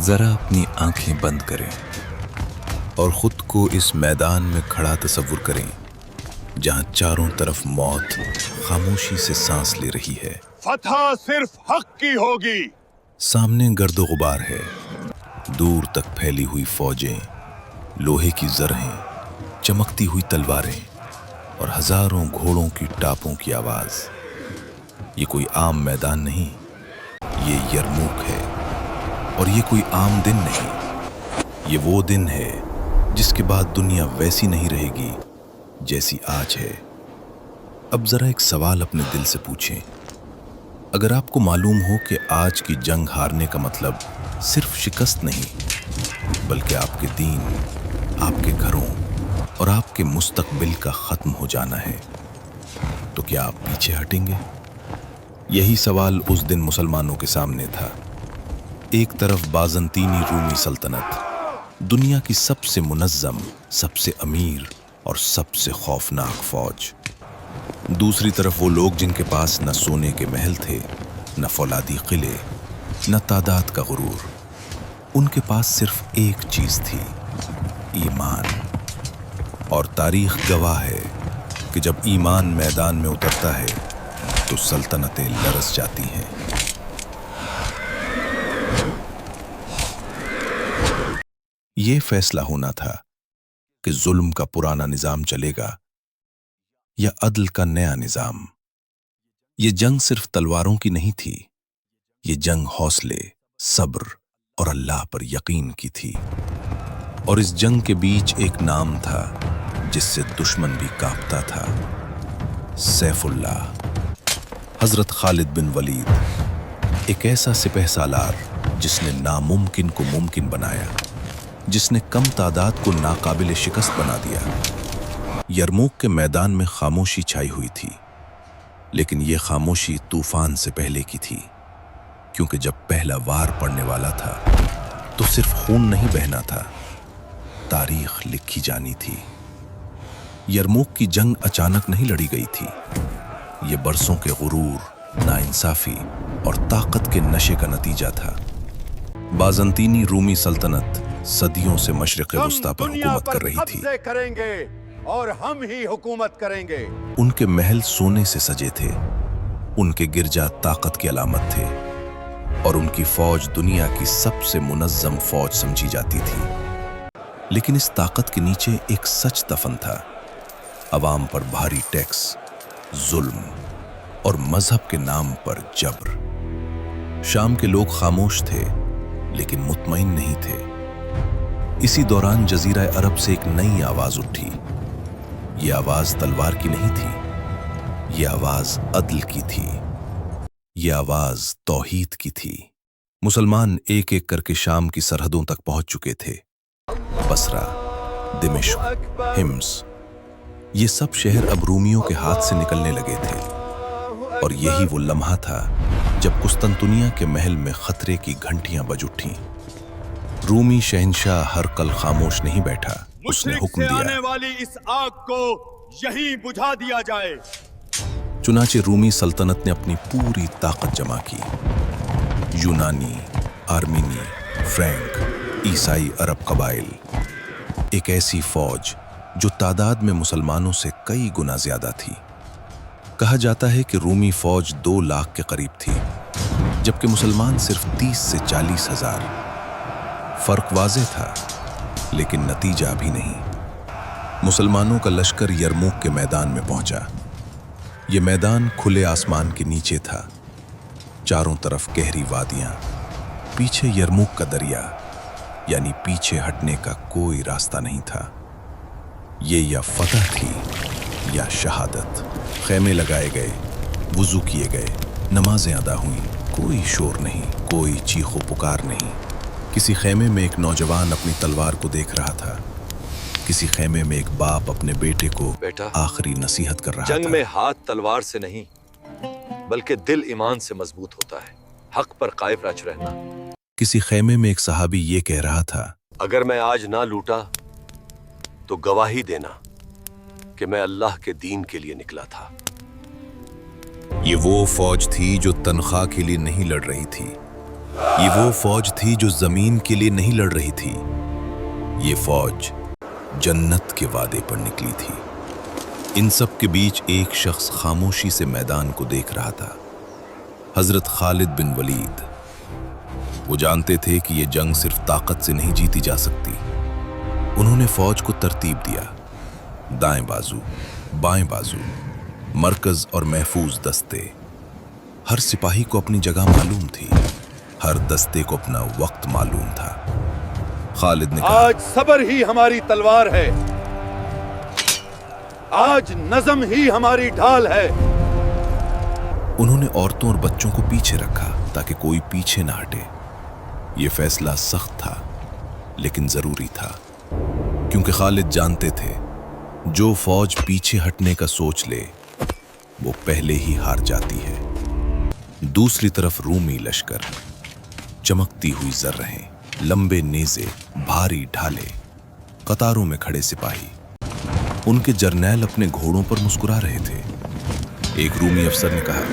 ذرا اپنی آنکھیں بند کریں اور خود کو اس میدان میں کھڑا تصور کریں جہاں چاروں طرف موت خاموشی سے سانس لے رہی ہے۔ فتح صرف حق کی ہوگی۔ سامنے گرد و غبار ہے، دور تک پھیلی ہوئی فوجیں، لوہے کی زرہیں، چمکتی ہوئی تلواریں اور ہزاروں گھوڑوں کی ٹاپوں کی آواز۔ یہ کوئی عام میدان نہیں، یہ یرموک ہے، اور یہ کوئی عام دن نہیں، یہ وہ دن ہے جس کے بعد دنیا ویسی نہیں رہے گی جیسی آج ہے۔ اب ذرا ایک سوال اپنے دل سے پوچھیں، اگر آپ کو معلوم ہو کہ آج کی جنگ ہارنے کا مطلب صرف شکست نہیں بلکہ آپ کے دین، آپ کے گھروں اور آپ کے مستقبل کا ختم ہو جانا ہے، تو کیا آپ پیچھے ہٹیں گے؟ یہی سوال اس دن مسلمانوں کے سامنے تھا۔ ایک طرف بازنطینی رومی سلطنت، دنیا کی سب سے منظم، سب سے امیر اور سب سے خوفناک فوج، دوسری طرف وہ لوگ جن کے پاس نہ سونے کے محل تھے، نہ فولادی قلعے، نہ تعداد کا غرور، ان کے پاس صرف ایک چیز تھی، ایمان۔ اور تاریخ گواہ ہے کہ جب ایمان میدان میں اترتا ہے تو سلطنتیں لرز جاتی ہیں۔ یہ فیصلہ ہونا تھا کہ ظلم کا پرانا نظام چلے گا یا عدل کا نیا نظام۔ یہ جنگ صرف تلواروں کی نہیں تھی، یہ جنگ حوصلے، صبر اور اللہ پر یقین کی تھی۔ اور اس جنگ کے بیچ ایک نام تھا جس سے دشمن بھی کانپتا تھا، سیف اللہ، حضرت خالد بن ولید، ایک ایسا سپہ سالار جس نے ناممکن کو ممکن بنایا، جس نے کم تعداد کو ناقابل شکست بنا دیا۔ یرموک کے میدان میں خاموشی چھائی ہوئی تھی، لیکن یہ خاموشی طوفان سے پہلے کی تھی، کیونکہ جب پہلا وار پڑنے والا تھا تو صرف خون نہیں بہنا تھا، تاریخ لکھی جانی تھی۔ یرموک کی جنگ اچانک نہیں لڑی گئی تھی، یہ برسوں کے غرور، ناانصافی اور طاقت کے نشے کا نتیجہ تھا۔ بازنطینی رومی سلطنت صدیوں سے مشرق وسطیٰ پر حکومت کر رہی تھی، کریں گے اور ہم ہی حکومت کریں گے۔ ان کے محل سونے سے سجے تھے، ان کے گرجا طاقت کی علامت تھے، اور ان کی فوج دنیا کی سب سے منظم فوج سمجھی جاتی تھی۔ لیکن اس طاقت کے نیچے ایک سچ دفن تھا، عوام پر بھاری ٹیکس، ظلم اور مذہب کے نام پر جبر۔ شام کے لوگ خاموش تھے لیکن مطمئن نہیں تھے۔ اسی دوران جزیرہ عرب سے ایک نئی آواز اٹھی۔ یہ آواز تلوار کی نہیں تھی، یہ آواز عدل کی تھی، یہ آواز توحید کی تھی۔ مسلمان ایک ایک کر کے شام کی سرحدوں تک پہنچ چکے تھے، بصرہ، دمشق، حمص، یہ سب شہر اب رومیوں کے ہاتھ سے نکلنے لگے تھے۔ اور یہی وہ لمحہ تھا جب قسطنطنیہ کے محل میں خطرے کی گھنٹیاں بج اٹھیں۔ رومی شہنشاہ ہرقل خاموش نہیں بیٹھا، اس نے حکم دیا، آنے والی اس آگ کو یہیں بجھا دیا جائے۔ چنانچہ رومی سلطنت نے اپنی پوری طاقت جمع کی۔ یونانی، آرمینی، فرینک، عیسائی عرب قبائل، ایک ایسی فوج جو تعداد میں مسلمانوں سے کئی گنا زیادہ تھی۔ کہا جاتا ہے کہ رومی فوج 2 لاکھ کے قریب تھی، جبکہ مسلمان صرف 30 سے 40 ہزار۔ فرق واضح تھا، لیکن نتیجہ بھی نہیں۔ مسلمانوں کا لشکر یرموک کے میدان میں پہنچا۔ یہ میدان کھلے آسمان کے نیچے تھا، چاروں طرف گہری وادیاں، پیچھے یرموک کا دریا، یعنی پیچھے ہٹنے کا کوئی راستہ نہیں تھا۔ یہ یا فتح تھی یا شہادت۔ خیمے لگائے گئے، وضو کیے گئے، نمازیں ادا ہوئیں، کوئی شور نہیں، کوئی چیخ و پکار نہیں۔ کسی خیمے میں ایک نوجوان اپنی تلوار کو دیکھ رہا تھا، کسی خیمے میں ایک باپ اپنے بیٹے کو آخری نصیحت کر رہا تھا۔ جنگ میں ہاتھ تلوار سے نہیں بلکہ دل ایمان سے مضبوط ہوتا ہے، حق پر قائم رچ رہنا۔ کسی خیمے میں ایک صحابی یہ کہہ رہا تھا، اگر میں آج نہ لوٹا تو گواہی دینا کہ میں اللہ کے دین کے لیے نکلا تھا۔ یہ وہ فوج تھی جو تنخواہ کے لیے نہیں لڑ رہی تھی، ये वो फौज थी जो जमीन के लिए नहीं लड़ रही थी, ये फौज जन्नत के वादे पर निकली थी। इन सब के बीच एक शख्स खामोशी से मैदान को देख रहा था, हजरत खालिद बिन वलीद। वो जानते थे कि ये जंग सिर्फ ताकत से नहीं जीती जा सकती। उन्होंने फौज को तरतीब दिया, दाएं बाजू, बाएं बाजू, मरकज और महफूज दस्ते। हर सिपाही को अपनी जगह मालूम थी, हर दस्ते को अपना वक्त मालूम था। खालिद ने कहा, आज सब्र ही हमारी तलवार है, आज नज़म ही हमारी ढाल है। उन्होंने औरतों और बच्चों को पीछे रखा ताकि कोई पीछे ना हटे। ये फैसला सख्त था लेकिन जरूरी था, क्योंकि खालिद जानते थे जो फौज पीछे हटने का सोच ले वो पहले ही हार जाती है। दूसरी तरफ रूमी लश्कर, चमकती हुई जर्रें, लंबे नेज़े, भारी ढाले, कतारों में खड़े सिपाही। उनके जर्नैल अपने घोड़ों पर मुस्कुरा रहे थे। एक रूमी अफसर ने कहा,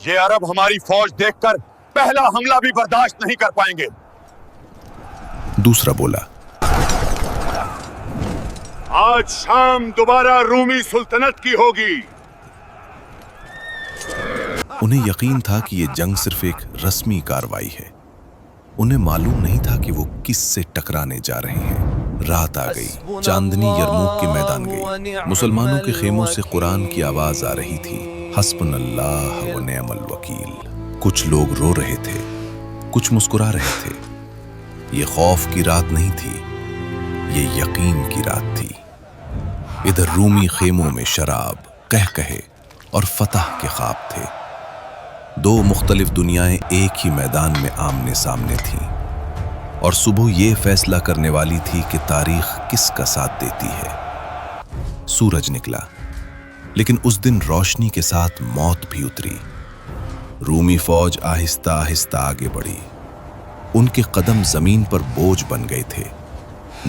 ये अरब हमारी फौज देखकर पहला हमला भी बर्दाश्त नहीं कर पाएंगे। दूसरा बोला, आज शाम दोबारा रूमी सुल्तनत की होगी। उन्हें यकीन था कि यह जंग सिर्फ एक रस्मी कार्रवाई है। उन्हें मालूम नहीं था कि वो किससे टकराने जा रहे हैं। रात आ गई, चांदनी यरमूक के मैदान गई। मुसलमानों के खेमों से कुरान की आवाज आ रही थी, हस्बुनल्लाह व निअमल वकील। कुछ लोग रो रहे थे, कुछ मुस्कुरा रहे थे। ये खौफ की रात नहीं थी, ये यकीन की रात थी। इधर रूमी खेमों में शराब, कहकहे और फतह के ख्वाब थे। दो मुख्तलिफ दुनियाएं एक ही मैदान में आमने सामने थीं, और सुबह ये फैसला करने वाली थी कि तारीख किसका साथ देती है। सूरज निकला, लेकिन उस दिन रोशनी के साथ मौत भी उतरी। रूमी फौज आहिस्ता आहिस्ता आगे बढ़ी। उनके कदम जमीन पर बोझ बन गए थे।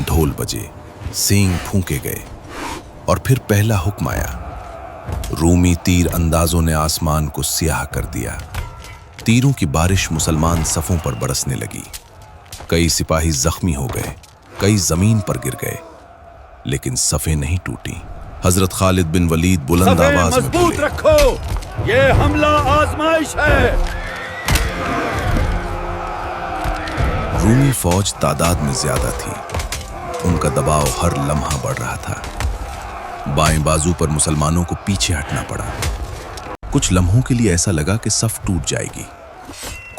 ढोल बजे, सींग फूंके गए, और फिर पहला हुक्म आया। रूमी तीर अंदाजों ने आसमान को स्याह कर दिया। तीरों की बारिश मुसलमान सफों पर बरसने लगी। कई सिपाही जख्मी हो गए, कई जमीन पर गिर गए, लेकिन सफें नहीं टूटी। हजरत खालिद बिन वलीद बुलंद आवाज में मजबूत बोले, रखो, ये हमला आजमाइश है। रूमी फौज तादाद में ज्यादा थी। उनका दबाव हर लम्हा बढ़ रहा था। बाएं बाजू पर मुसलमानों को पीछे हटना पड़ा। कुछ लम्हों के लिए ऐसा लगा कि सफ टूट जाएगी।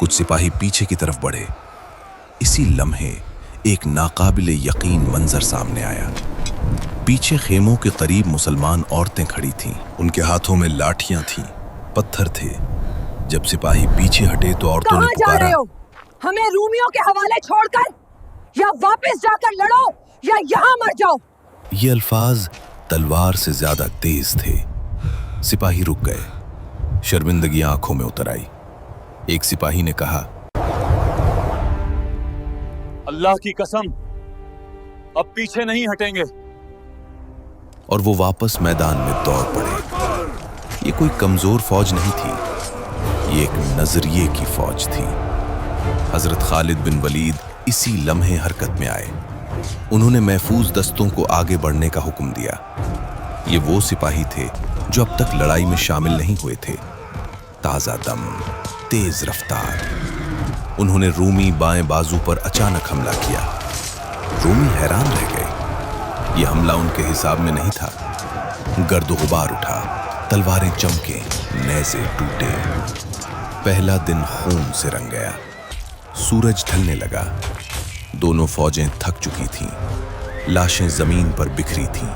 कुछ सिपाही पीछे की तरफ बढ़े। इसी लम्हे एक नाकाबिले यकीन मंजर सामने आया। पीछे खेमों के करीब मुसलमान औरतें खड़ी थीं। उनके हाथों में लाठियां थीं, पत्थर थे। जब सिपाही पीछे हटे तो औरतों ने कहां जा रहे पुकारा, हो? हमें रूमियों के हवाले छोड़कर या वापस जाकर लड़ो या यहाँ मर जाओ। ये अल्फाज तलवार से ज्यादा तेज थे। सिपाही रुक गए, शर्मिंदगी आंखों में उतर आई। एक सिपाही ने कहा, अल्लाह की कसम, अब पीछे नहीं हटेंगे। और वो वापस मैदान में दौड़ पड़े। ये कोई कमजोर फौज नहीं थी, ये एक नजरिए की फौज थी। हजरत खालिद बिन वलीद इसी लम्हे हरकत में आए। उन्होंने महफूज दस्तों को आगे बढ़ने का हुक्म दिया। ये वो सिपाही थे जो अब तक लड़ाई में शामिल नहीं हुए थे। ताजा दम, तेज रफ्तार। उन्होंने रूमी बाएं बाजू पर अचानक हमला किया। रूमी हैरान रह गए। यह हमला उनके हिसाब में नहीं था। गर्द गुबार उठा, तलवारें चमके, नेज़े टूटे। पहला दिन खून से रंग गया। सूरज ढलने लगा। दोनों फौजें थक चुकी थीं। लाशें जमीन पर बिखरी थीं।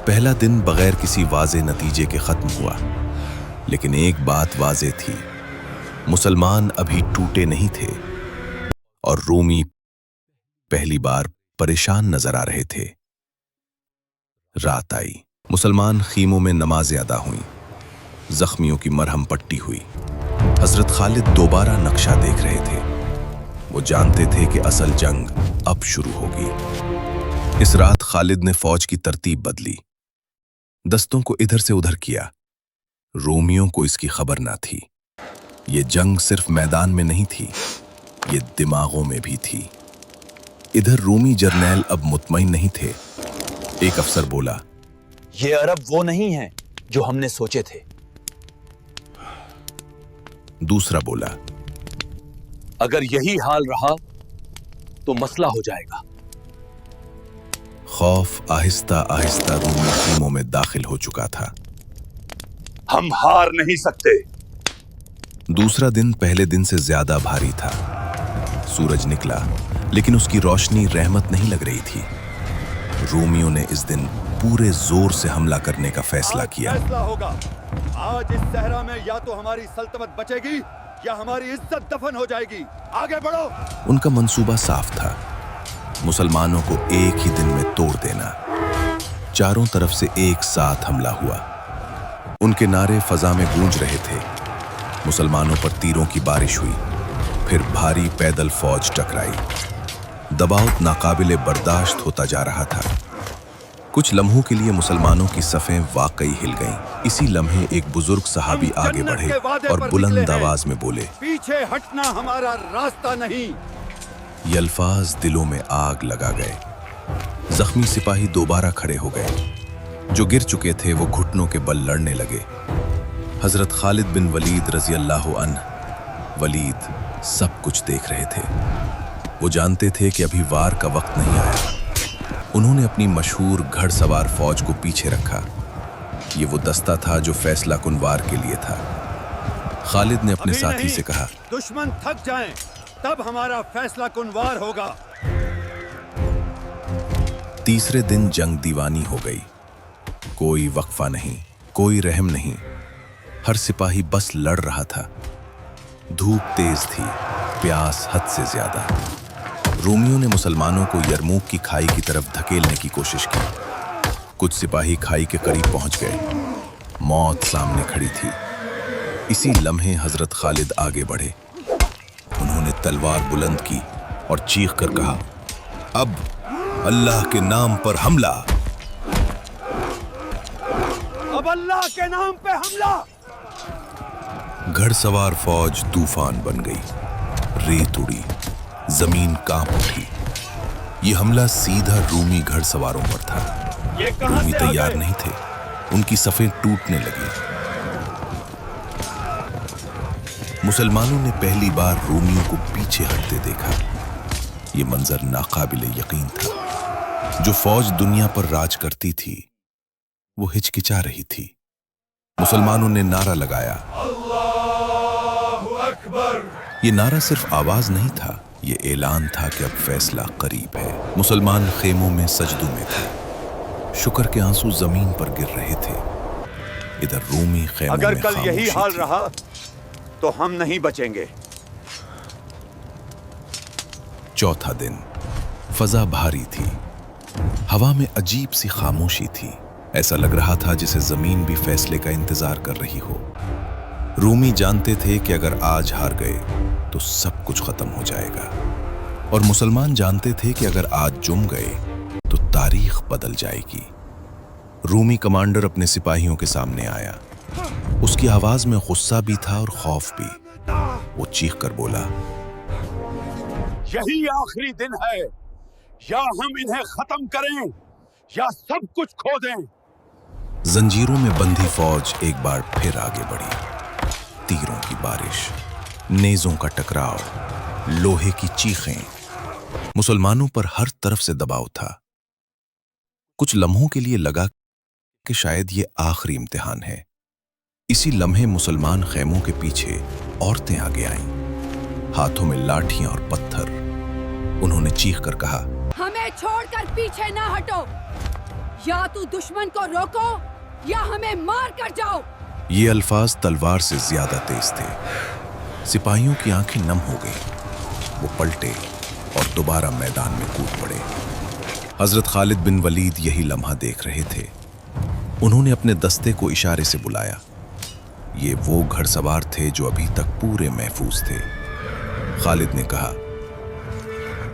पहला दिन बगैर किसी वाज़े नतीजे के खत्म हुआ, लेकिन एक बात वाज़े थी, मुसलमान अभी टूटे नहीं थे और रूमी पहली बार परेशान नजर आ रहे थे। रात आई। मुसलमान खीमों में नमाज़ें अदा हुईं। जख्मियों की मरहम पट्टी हुई। हजरत खालिद दोबारा नक्शा देख रहे थे। वो जानते थे कि असल जंग अब शुरू होगी। इस रात खालिद ने फौज की तरतीब बदली। दस्तों को इधर से उधर किया। रोमियों को इसकी खबर ना थी। ये जंग सिर्फ मैदान में नहीं थी, ये दिमागों में भी थी। इधर रूमी जर्नैल अब मुतमईन नहीं थे। एक अफसर बोला, ये अरब वो नहीं है जो हमने सोचे थे। दूसरा बोला, अगर यही हाल रहा तो मसला हो जाएगा। खौफ आहिस्ता आहिस्ता रूमी टीमों में दाखिल हो चुका था। हम हार नहीं सकते। दूसरा दिन पहले दिन से ज्यादा भारी था। सूरज निकला, लेकिन उसकी रोशनी रहमत नहीं लग रही थी। रोमियों ने इस दिन पूरे जोर से हमला करने का फैसला किया। फैसला होगा। आज इस सहरा में या तो हमारी सल्तनत बचेगी या हमारी इज्जत दफन हो जाएगी। आगे बढ़ो। उनका मंसूबा साफ था, मुसलमानों को एक ही दिन में तोड़ देना। चारों तरफ से एक साथ हमला हुआ। उनके नारे फजा में गूंज रहे थे। मुसलमानों पर तीरों की बारिश हुई, फिर भारी पैदल फौज टकराई। दबाव नाकाबिले बर्दाश्त होता जा रहा था। कुछ लम्हों के लिए मुसलमानों की सफ़ें वाकई हिल गईं। इसी लम्हे एक बुजुर्ग सहाबी आगे बढ़े और बुलंद आवाज में बोले, पीछे हटना हमारा रास्ता नहीं। ये अल्फाज दिलों में आग लगा गए। जख्मी सिपाही दोबारा खड़े हो गए। जो गिर चुके थे वो घुटनों के बल लड़ने लगे। हजरत खालिद बिन वलीद रजी अल्लाह अन्हु, वलीद सब कुछ देख रहे थे। वो जानते थे कि अभी वार का वक्त नहीं आया। उन्होंने अपनी मशहूर घड़सवार फौज को पीछे रखा। ये वो दस्ता था जो फैसला कुन वार के लिए था। खालिद ने अपने साथी से कहा, दुश्मन थक जाएं, तब हमारा फैसला कुन वार होगा। तीसरे दिन जंग दीवानी हो गई। कोई वक्फा नहीं, कोई रहम नहीं। हर सिपाही बस लड़ रहा था। धूप तेज थी, प्यास हद से ज्यादा। रोमियों ने मुसलमानों को यरमूक की खाई की तरफ धकेलने की कोशिश की। कुछ सिपाही खाई के करीब पहुंच गए। मौत सामने खड़ी थी। इसी लम्हे हजरत खालिद आगे बढ़े। उन्होंने तलवार बुलंद की और चीख कर कहा, अब अल्लाह के नाम पर हमला। अब अल्लाह के नाम पे हमला। घड़सवार फौज तूफान बन गई। रेत उड़ी, जमीन कांप उठी। ये हमला सीधा रूमी घड़सवारों पर था। रूमी तैयार नहीं थे। उनकी सफ़ें टूटने लगी। मुसलमानों ने पहली बार रोमियों को पीछे हटते देखा। ये मंजर नाकाबिले यकीन था। जो फौज दुनिया पर राज करती थी वो हिचकिचा रही थी। मुसलमानों ने नारा लगाया, अल्लाहु अकबर। ये नारा सिर्फ आवाज नहीं था, ये ऐलान था कि अब फैसला करीब है। मुसलमान खेमों में सजदों में थे। शुक्र के आंसू जमीन पर गिर रहे थे। इधर रूमी खेमों अगर में कल यही हाल थी। रहा तो हम नहीं बचेंगे। चौथा दिन, फजा भारी थी। हवा में अजीब सी खामोशी थी। ऐसा लग रहा था जैसे जमीन भी फैसले का इंतजार कर रही हो। रूमी जानते थे कि अगर आज हार गए तो सब कुछ खत्म हो जाएगा, और मुसलमान जानते थे कि अगर आज जुम गए तो तारीख बदल जाएगी। रूमी कमांडर अपने सिपाहियों के सामने आया। उसकी आवाज में गुस्सा भी था और खौफ भी। वो चीख कर बोला, यही आखिरी दिन है, या हम इन्हें खत्म करें या सब कुछ खो दें। जंजीरों में बंधी फौज एक बार फिर आगे बढ़ी। तीरों की बारिश, नेज़ों का टकराव, लोहे की चीखें। मुसलमानों पर हर तरफ से दबाव था। कुछ लम्हों के लिए लगा कि शायद ये आखिरी इम्तिहान है। इसी लम्हे मुसलमान खेमों के पीछे औरतें आगे आईं, हाथों में लाठियां और पत्थर। उन्होंने चीख कर कहा, हमें छोड़कर पीछे ना हटो। या तू दुश्मन को रोको या हमें मार कर जाओ। ये अल्फाज तलवार से ज्यादा तेज थे। सिपाहियों की आंखें नम हो गईं। वो पलटे और दोबारा मैदान में कूद पड़े। हजरत खालिद बिन वलीद यही लम्हा देख रहे थे। उन्होंने अपने दस्ते को इशारे से बुलाया। ये वो घड़सवार थे जो अभी तक पूरे महफूज थे। खालिद ने कहा,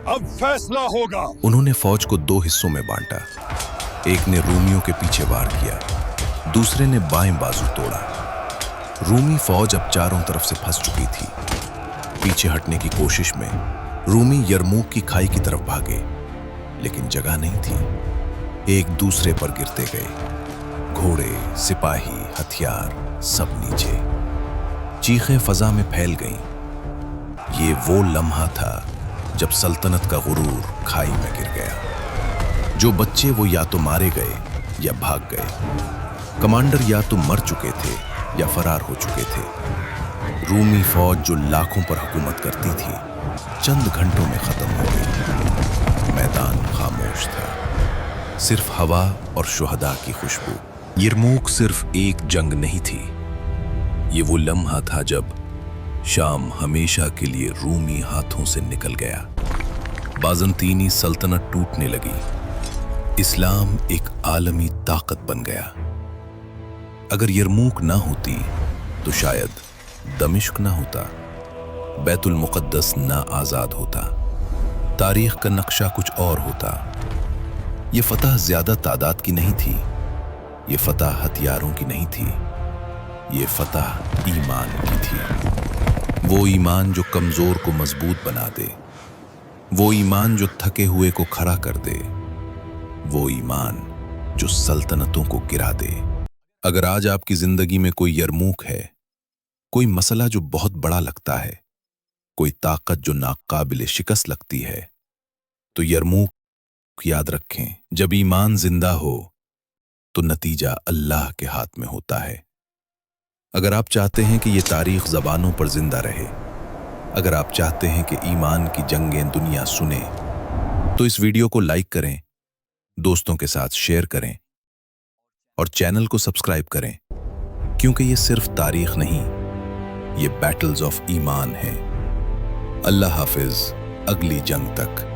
अब फैसला होगा। उन्होंने फौज को दो हिस्सों में बांटा। एक ने रोमियों के पीछे वार किया, दूसरे ने बाएं बाजू तोड़ा। रूमी फौज अब चारों तरफ से फंस चुकी थी। पीछे हटने की कोशिश में रूमी यरमूक की खाई की तरफ भागे, लेकिन जगह नहीं थी। एक दूसरे पर गिरते गए। घोड़े, सिपाही, हथियार सब नीचे। चीखें फजा में फैल गईं। ये वो लम्हा था जब सल्तनत का गुरूर खाई में गिर गया। जो बच्चे वो या तो मारे गए या भाग गए। कमांडर या तो मर चुके थे या फरार हो चुके थे। रूमी फौज जो लाखों पर हुकूमत करती थी, चंद घंटों में खत्म हो गई। मैदान खामोश था, सिर्फ हवा और शुहदा की खुशबू। यरमूक सिर्फ एक जंग नहीं थी, ये वो लम्हा था जब शाम हमेशा के लिए रूमी हाथों से निकल गया। बाज़ंतीनी सल्तनत टूटने लगी। इस्लाम एक आलमी ताकत बन गया। अगर यरमूक ना होती तो शायद दमिश्क ना होता, बैतुल मुक़द्दस ना आज़ाद होता, तारीख का नक्शा कुछ और होता। ये फतह ज़्यादा तादाद की नहीं थी, ये फतह हथियारों की नहीं थी, ये फतह ईमान की थी। वो ईमान जो कमज़ोर को मजबूत बना दे, वो ईमान जो थके हुए को खड़ा कर दे, वो ईमान जो सल्तनतों को गिरा दे। अगर आज आपकी जिंदगी में कोई यरमूक है, कोई मसला जो बहुत बड़ा लगता है, कोई ताकत जो नाकाबिले शिकस्त लगती है, तो यरमूक याद रखें, जब ईमान जिंदा हो तो नतीजा अल्लाह के हाथ में होता है। अगर आप चाहते हैं कि ये तारीख ज़बानों पर जिंदा रहे, अगर आप चाहते हैं कि ईमान की जंगें दुनिया सुने, तो इस वीडियो को लाइक करें, दोस्तों के साथ शेयर करें और चैनल को सब्सक्राइब करें, क्योंकि ये सिर्फ तारीख नहीं, ये बैटल्स ऑफ ईमान है। अल्लाह हाफिज, अगली जंग तक।